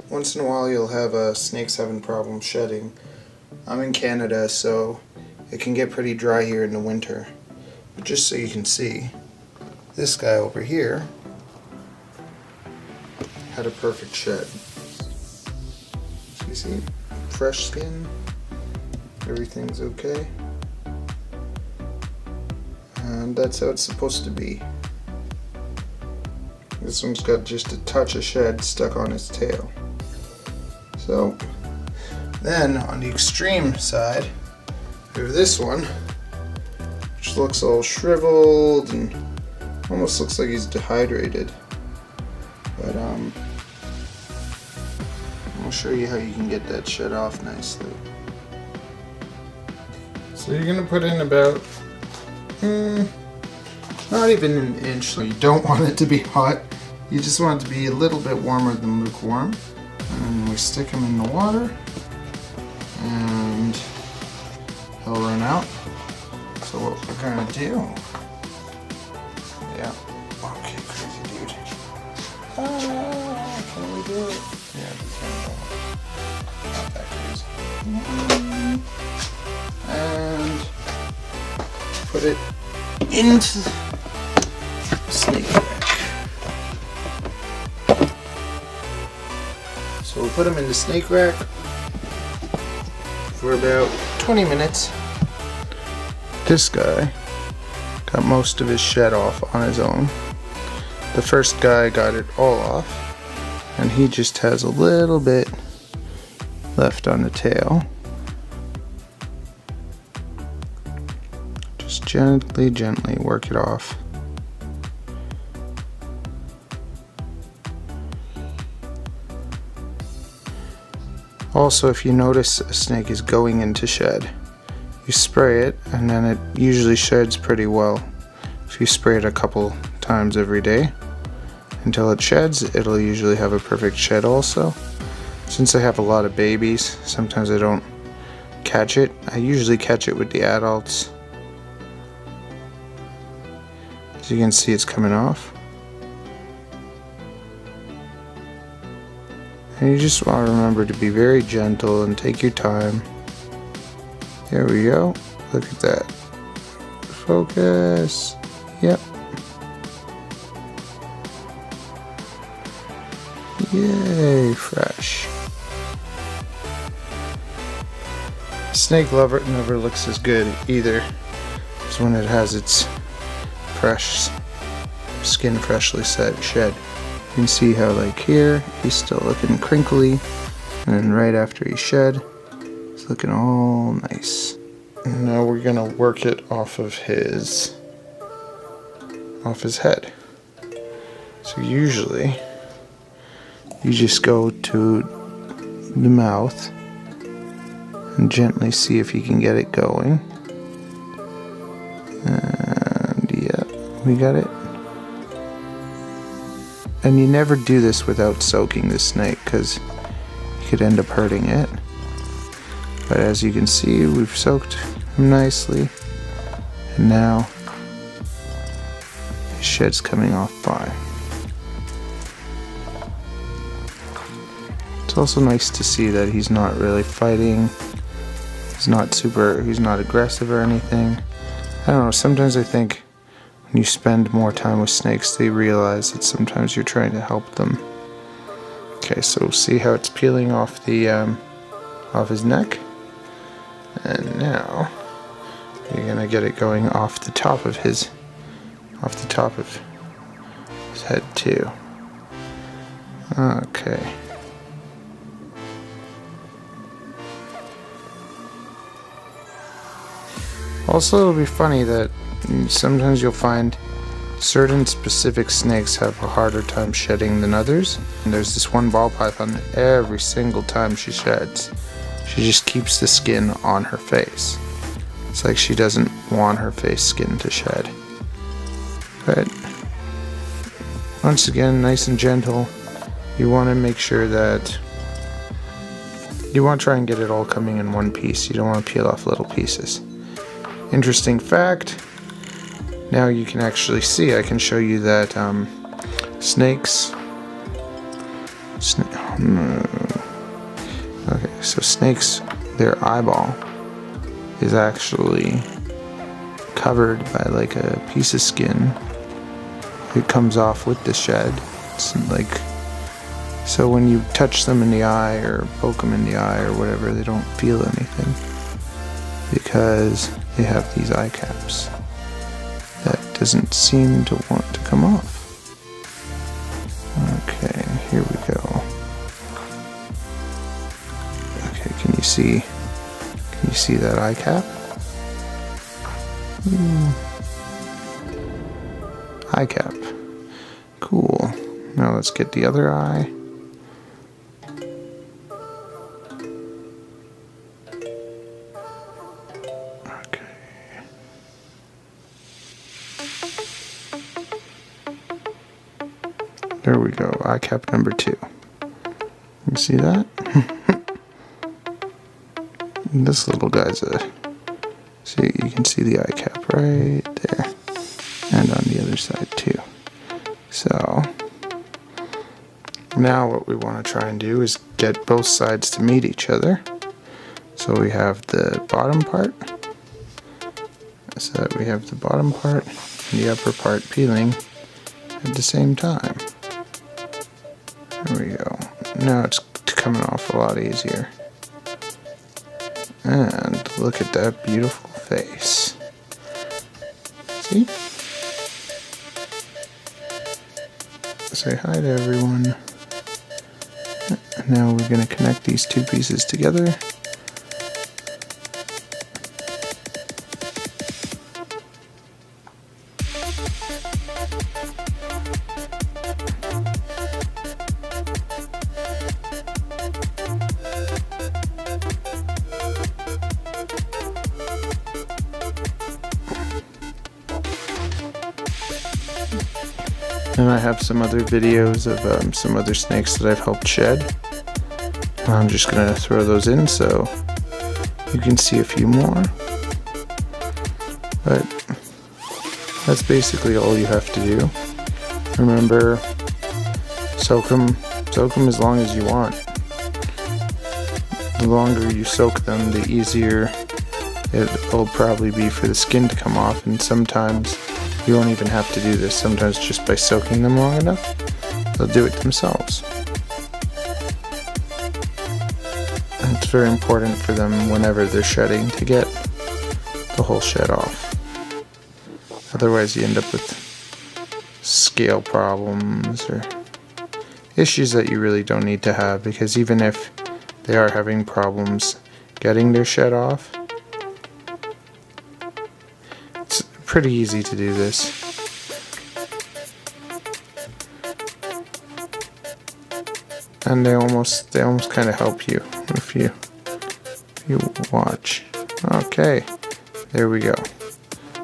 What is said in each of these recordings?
Once in a while you'll have snakes having problems shedding. I'm in Canada, so it can get pretty dry here in the winter. But just so you can see, this guy over here had a perfect shed. So you see, fresh skin, everything's okay. And that's how it's supposed to be. This one's got just a touch of shed stuck on his tail. So, then on the extreme side, we have this one, which looks all shriveled and almost looks like he's dehydrated. But I'll show you how you can get that shed off nicely. So you're gonna put in about, not even an inch. So you don't want it to be hot. You just want it to be a little bit warmer than lukewarm. And we stick him in the water, and he'll run out. So what we're gonna do? Yeah. Okay, crazy dude. Can we do it? Yeah, we can. Not that crazy. And put it into the snake rack. So we'll put him in the snake rack for about 20 minutes. This guy got most of his shed off on his own. The first guy got it all off, and he just has a little bit left on the tail. Just gently work it off. Also, if you notice a snake is going into shed, you spray it and then it usually sheds pretty well. If you spray it a couple times every day until it sheds, it'll usually have a perfect shed also. Since I have a lot of babies, sometimes I don't catch it. I usually catch it with the adults. As you can see, it's coming off. And you just want to remember to be very gentle and take your time. There we go. Look at that. Focus. Yep. Yay, fresh. Snake lover never looks as good either as when it has its fresh skin freshly shed. You can see how, like, here he's still looking crinkly, and then right after he shed, it's looking all nice. And now we're gonna work it off his head. So usually you just go to the mouth and gently see if you can get it going. And yeah, we got it. And you never do this without soaking the snake, because you could end up hurting it. But as you can see, we've soaked him nicely, and now his shed's coming off fine. It's also nice to see that he's not really fighting. He's not aggressive or anything. I don't know, sometimes I think when you spend more time with snakes, they realize that sometimes you're trying to help them. Okay, so see how it's peeling off off his neck? And now you're gonna get it going off the top of his head too. Okay. Also, it'll be funny that sometimes you'll find certain specific snakes have a harder time shedding than others. And there's this one ball python that every single time she sheds, she just keeps the skin on her face. It's like she doesn't want her face skin to shed. But once again, nice and gentle. You want to make sure that you want to try and get it all coming in one piece. You don't want to peel off little pieces. Interesting fact, now you can actually see, I can show you that snakes, Okay, so snakes, their eyeball is actually covered by like a piece of skin. It comes off with the shed. It's like, so when you touch them in the eye or poke them in the eye or whatever, they don't feel anything because they have these eye caps that doesn't seem to want to come off. Okay, here we go. Okay, can you see that eye cap? Eye cap. Cool. Now let's get the other eye. Okay. There we go. Eye cap number 2. You see that? This little guy's see, you can see the eye cap right there. And on the other side too. So now what we want to try and do is get both sides to meet each other. So we have the bottom part. So that we have the bottom part and the upper part peeling at the same time. There we go. Now it's coming off a lot easier. And look at that beautiful face. See? Say hi to everyone. Now we're going to connect these two pieces together. And I have some other videos of some other snakes that I've helped shed. I'm just going to throw those in so you can see a few more. But that's basically all you have to do. Remember, soak them as long as you want. The longer you soak them, the easier it'll probably be for the skin to come off, and sometimes you won't even have to do this. Sometimes just by soaking them long enough, they'll do it themselves. And it's very important for them whenever they're shedding to get the whole shed off. Otherwise you end up with scale problems or issues that you really don't need to have, because even if they are having problems getting their shed off, pretty easy to do this. And they almost kind of help you if you watch. Okay, there we go.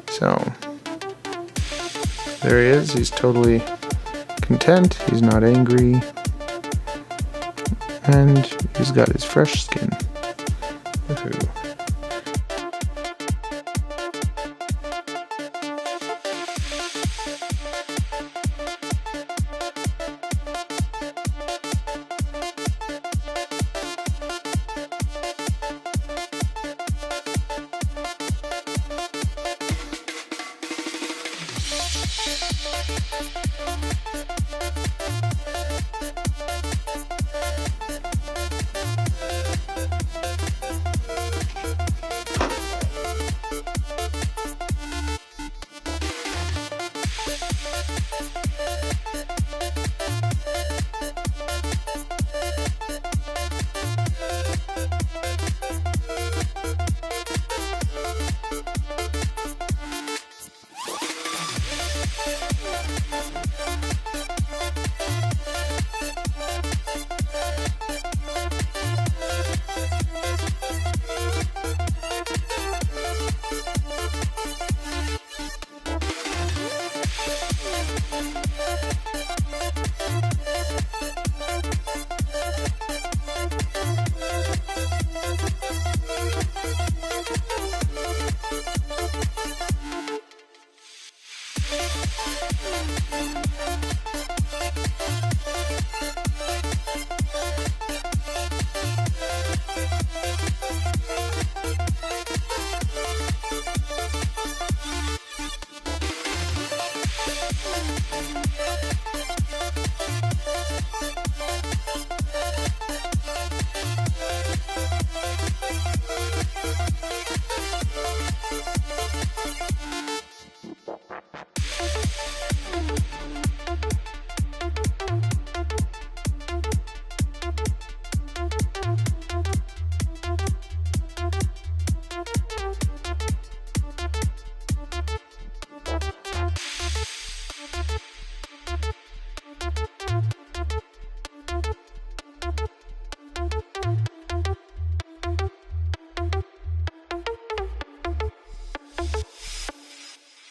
So there he is. He's totally content. He's not angry, and he's got his fresh skin. Woohoo.